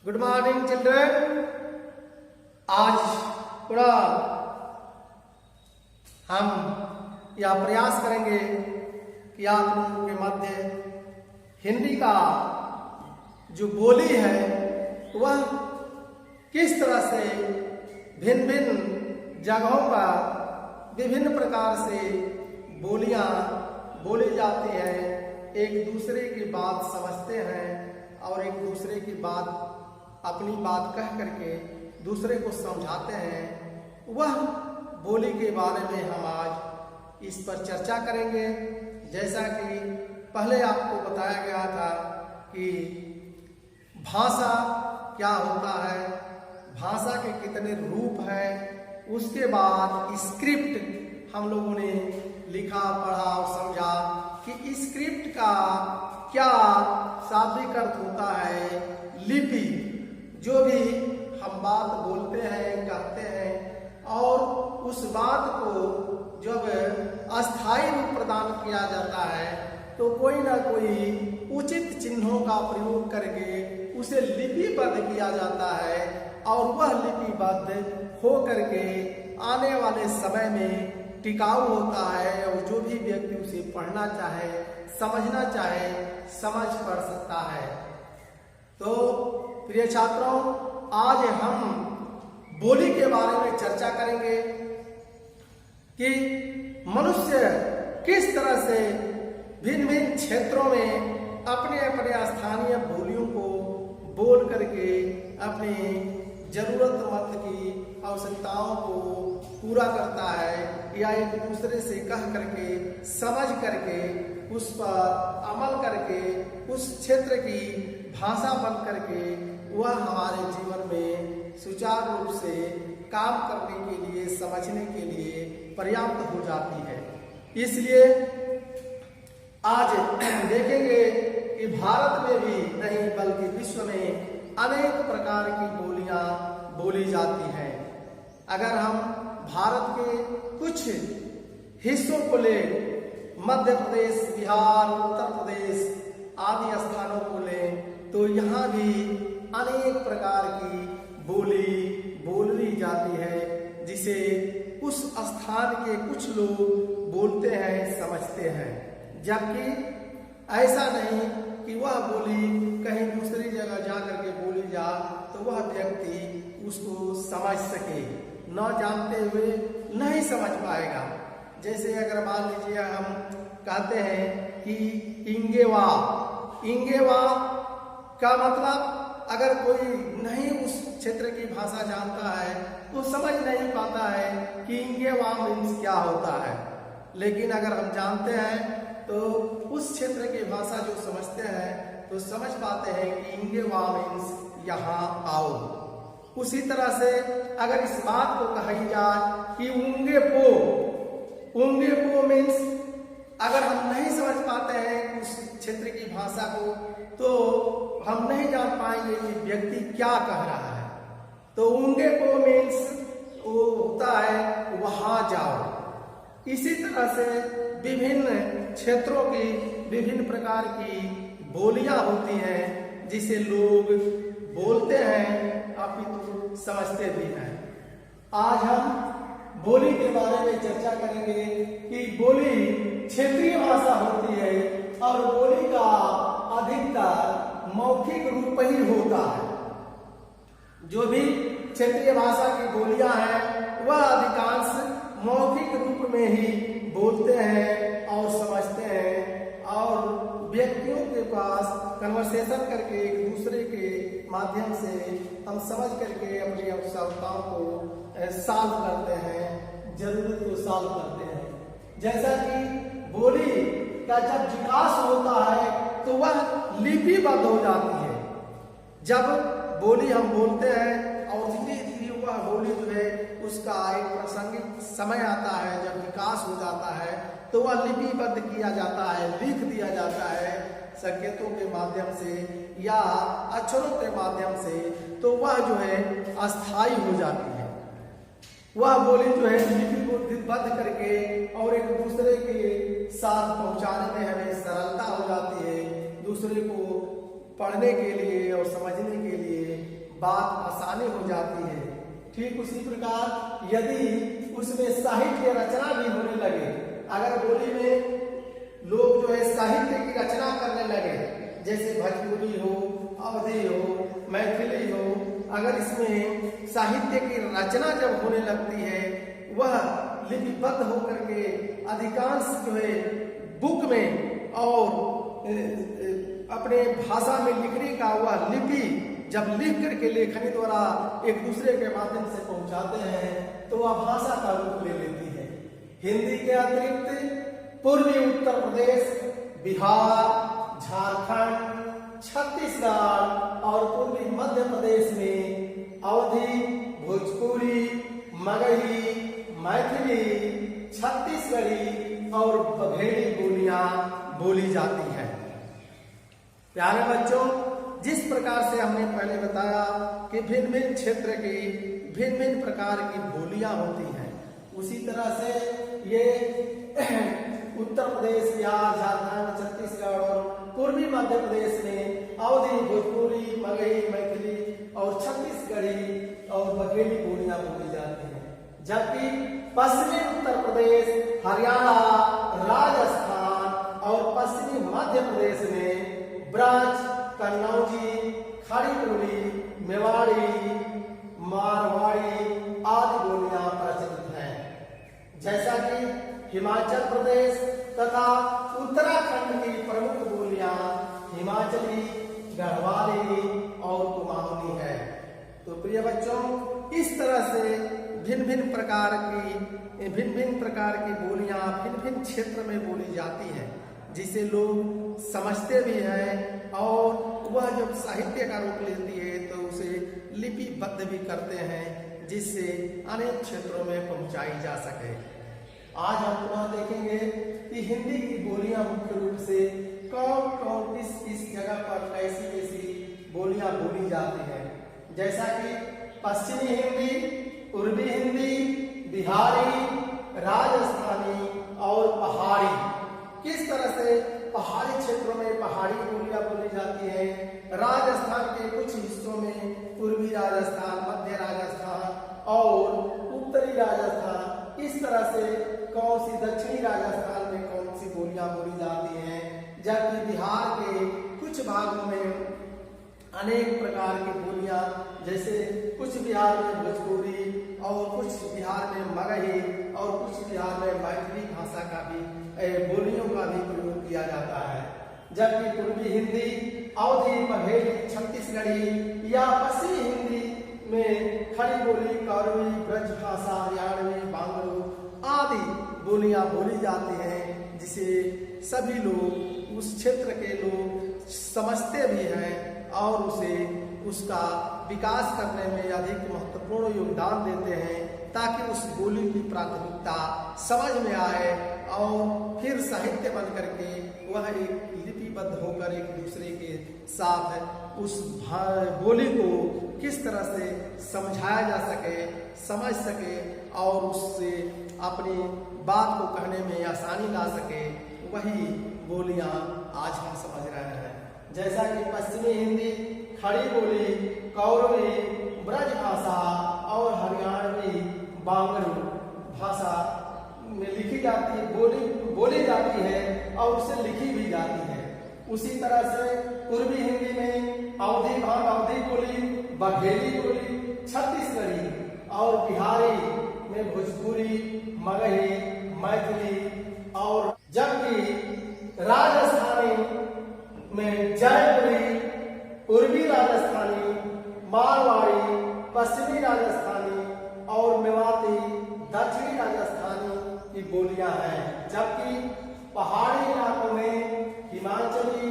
Good morning children. आज थोड़ा हम यह प्रयास करेंगे कि आप लोगों के मध्य हिंदी का जो बोली है वह किस तरह से भिन्न भिन्न जगहों पर विभिन्न प्रकार से बोलियां बोली जाती है। एक दूसरे की बात समझते हैं और एक दूसरे की बात अपनी बात कह करके दूसरे को समझाते हैं। वह बोली के बारे में हम आज इस पर चर्चा करेंगे। जैसा कि पहले आपको बताया गया था कि भाषा क्या होता है, भाषा के कितने रूप हैं, उसके बाद स्क्रिप्ट हम लोगों ने लिखा पढ़ा और समझा कि स्क्रिप्ट का क्या शाब्दिक अर्थ होता है। लिपि, जो भी हम बात बोलते हैं कहते हैं और उस बात को जब अस्थायी रूप प्रदान किया जाता है तो कोई ना कोई उचित चिन्हों का प्रयोग करके उसे लिपिबद्ध किया जाता है और वह लिपिबद्ध हो करके आने वाले समय में टिकाऊ होता है और जो भी व्यक्ति उसे पढ़ना चाहे, समझना चाहे, समझ पढ़ सकता है। तो प्रिय छात्रों, आज हम बोली के बारे में चर्चा करेंगे कि मनुष्य किस तरह से भिन्न भिन्न क्षेत्रों में अपने अपने स्थानीय बोलियों को बोल करके अपनी जरूरतमंद की आवश्यकताओं को पूरा करता है या एक दूसरे से कह करके समझ करके उस पर अमल करके उस क्षेत्र की भाषा बन करके वह हमारे जीवन में सुचारू रूप से काम करने के लिए, समझने के लिए पर्याप्त हो जाती है। इसलिए आज देखेंगे कि भारत में भी नहीं बल्कि विश्व में अनेक प्रकार की बोलियां बोली जाती हैं। अगर हम भारत के कुछ हिस्सों को ले, मध्य प्रदेश, बिहार, उत्तर प्रदेश आदि स्थानों को लें तो यहाँ भी अनेक प्रकार की बोली बोली जाती है जिसे उस स्थान के कुछ लोग बोलते हैं, समझते हैं। जबकि ऐसा नहीं कि वह बोली कहीं दूसरी जगह जा करके बोली जा तो वह व्यक्ति उसको समझ सके, न जानते हुए नहीं समझ पाएगा। जैसे अगर मान लीजिए हम कहते हैं कि इंगेवा, इंगेवा का मतलब अगर कोई नहीं उस क्षेत्र की भाषा जानता है तो समझ नहीं पाता है कि इंगेवा मीन्स क्या होता है। लेकिन अगर हम जानते हैं तो उस क्षेत्र की भाषा जो समझते हैं तो समझ पाते हैं कि इंगेवा मीन्स यहाँ आओ। उसी तरह से अगर इस बात को कही जाए कि ऊंगे पो, ऊंगे पो मीन्स अगर हम नहीं समझ पाते हैं उस क्षेत्र की भाषा को तो हम नहीं जान पाएंगे कि व्यक्ति क्या कह रहा है। तो ऊंगे पो मीन्स वो होता है वहां जाओ। इसी तरह से विभिन्न क्षेत्रों की विभिन्न प्रकार की बोलियां होती हैं जिसे लोग बोलते हैं अपितु समझते भी हैं। आज हम बोली के बारे में चर्चा करेंगे कि बोली क्षेत्रीय भाषा होती है और बोली का अधिकतर मौखिक रूप ही होता है। जो भी क्षेत्रीय भाषा की बोलियां हैं वह अधिकांश मौखिक रूप में ही बोलते हैं और समझते हैं और व्यक्तियों के पास कन्वर्सेशन करके एक दूसरे के माध्यम से हम समझ करके अपनी आवश्यकताओं को सॉल्व करते हैं, जरूरत को सॉल्व करते हैं। जैसा कि बोली का जब विकास होता है तो वह लिपिबद्ध हो जाती है। जब बोली हम बोलते हैं और धीरे धीरे वह बोली जो है उसका एक प्रासंगिक समय आता है, जब विकास हो जाता है तो वह लिपिबद्ध किया जाता है, लिख दिया जाता है संकेतों के माध्यम से या अक्षरों के माध्यम से, तो वह जो है अस्थायी हो जाती है। वह बोली जो है लिपि को बद्ध करके और एक दूसरे के साथ पहुंचाने में हमें सरलता हो जाती है। दूसरे को पढ़ने के लिए और समझने के लिए बात आसानी हो जाती है। ठीक उसी प्रकार यदि उसमें साहित्य रचना भी होने लगे, अगर बोली में लोग जो है साहित्य की रचना करने लगे, जैसे भोजपुरी हो, अवधी हो, मैथिली हो, अगर इसमें साहित्य की रचना जब होने लगती है, वह लिपिबद्ध होकर के अधिकांश जो है बुक में और अपने भाषा में लिखने का वह लिपि जब लिख करके लेखनी द्वारा एक दूसरे के माध्यम से पहुंचाते हैं तो वह भाषा का रूप ले लेती है। हिंदी के अतिरिक्त पूर्वी उत्तर प्रदेश, बिहार, झारखंड, छत्तीसगढ़ और पूर्वी मध्य प्रदेश में अवधी, भोजपुरी, मगही, मैथिली, छत्तीसगढ़ी और बघेली बोलियां बोली जाती हैं। प्यारे बच्चों, जिस प्रकार से हमने पहले बताया कि भिन्न भिन्न क्षेत्र की भिन्न भिन्न प्रकार की बोलियां होती हैं, उसी तरह से ये उत्तर प्रदेश, बिहार, झारखंड, छत्तीसगढ़ और पूर्वी मध्य प्रदेश में अवधी, भोजपुरी, मगही, मैथिली और छत्तीसगढ़ी और बघेली बोलियां बोली जाती हैं। जबकि पश्चिमी उत्तर प्रदेश, हरियाणा, राजस्थान और पश्चिमी मध्य प्रदेश में ब्रज, कन्नौजी, खड़ी बोली, मेवाड़ी, मारवाड़ी आदि बोलियां प्रचलित हैं। जैसा कि हिमाचल प्रदेश तथा उत्तराखंड की प्रमुख बोलियां हिमाचली, गढ़वाली और कुमाऊनी है। तो प्रिय बच्चों, इस तरह से भिन्न भिन्न प्रकार की बोलियां भिन्न भिन्न क्षेत्र में बोली जाती हैं, जिसे लोग समझते भी हैं और वह जब साहित्य का रूप लेती है तो उसे लिपिबद्ध भी करते हैं, जिससे अनेक क्षेत्रों में पहुंचाई जा सके। आज हम पुनः देखेंगे कि हिंदी की बोलियां मुख्य रूप से कौन कौन किस जगह पर कैसी बोलियां बोली जाती हैं। जैसा कि पश्चिमी हिंदी, पूर्वी हिंदी, बिहारी, राजस्थानी और पहाड़ी। किस तरह से पहाड़ी क्षेत्रों में पहाड़ी बोलियां बोली जाती है, राजस्थान के कुछ हिस्सों में पूर्वी राजस्थान, मध्य राजस्थान और उत्तरी राजस्थान, इस तरह से कौन सी दक्षिणी राजस्थान में कौन सी बोलियां बोली जाती हैं। जबकि बिहार के कुछ भागों में अनेक प्रकार की बोलियां, जैसे कुछ बिहार में भोजपुरी और कुछ बिहार में मगही और कुछ बिहार में मैथिली भाषा का भी बोलियों का भी प्रयोग किया जाता है। जबकि पूर्वी हिंदी, अवधी, बघेली, छत्तीसगढ़ी या पश्चिमी हिंदी में खड़ी बोली, कारवी, ब्रज भाषा, हरियाणवी, बांग्लो आदि बोलियां बोली जाती हैं, जिसे सभी लोग उस क्षेत्र के लोग समझते भी हैं और उसका विकास करने में अधिक महत्वपूर्ण योगदान देते हैं, ताकि उस बोली की प्राथमिकता समझ में आए और फिर साहित्य बन करके वह एक लिपिबद्ध होकर एक दूसरे के साथ उस बोली को किस तरह से समझाया जा सके, समझ सके और उससे अपनी बात को कहने में आसानी ला सके, वही बोलियां आज हम समझ रहे हैं। जैसा कि पश्चिमी हिंदी खड़ी बोली, कौरवी, ब्रज भाषा और हरियाणवी, बांग्लो भाषा में लिखी जाती है, बोली जाती है और उससे लिखी भी जाती है। उसी तरह से पूर्वी हिंदी में अवधी बोली, बघेली बोली, छत्तीसगढ़ी और बिहारी में भोजपुरी, मगही, मैथिली और जबकि राजस्थानी में जयपुरी, पूर्वी राजस्थानी, मारवाड़ी, पश्चिमी राजस्थानी और मेवाती दक्षिणी राजस्थानी की बोलियां हैं। जबकि पहाड़ी इलाकों में हिमाचली,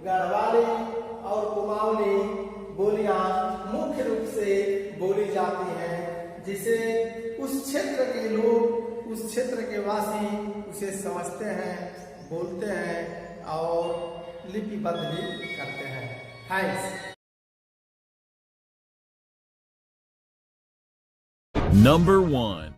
गढ़वाली और कुमाऊनी बोलियां मुख्य रूप से बोली जाती हैं, जिसे उस क्षेत्र के लोग, उस क्षेत्र के वासी उसे समझते हैं, बोलते हैं और लिपिबद्ध भी करते हैं। थैंक्स। Number 1.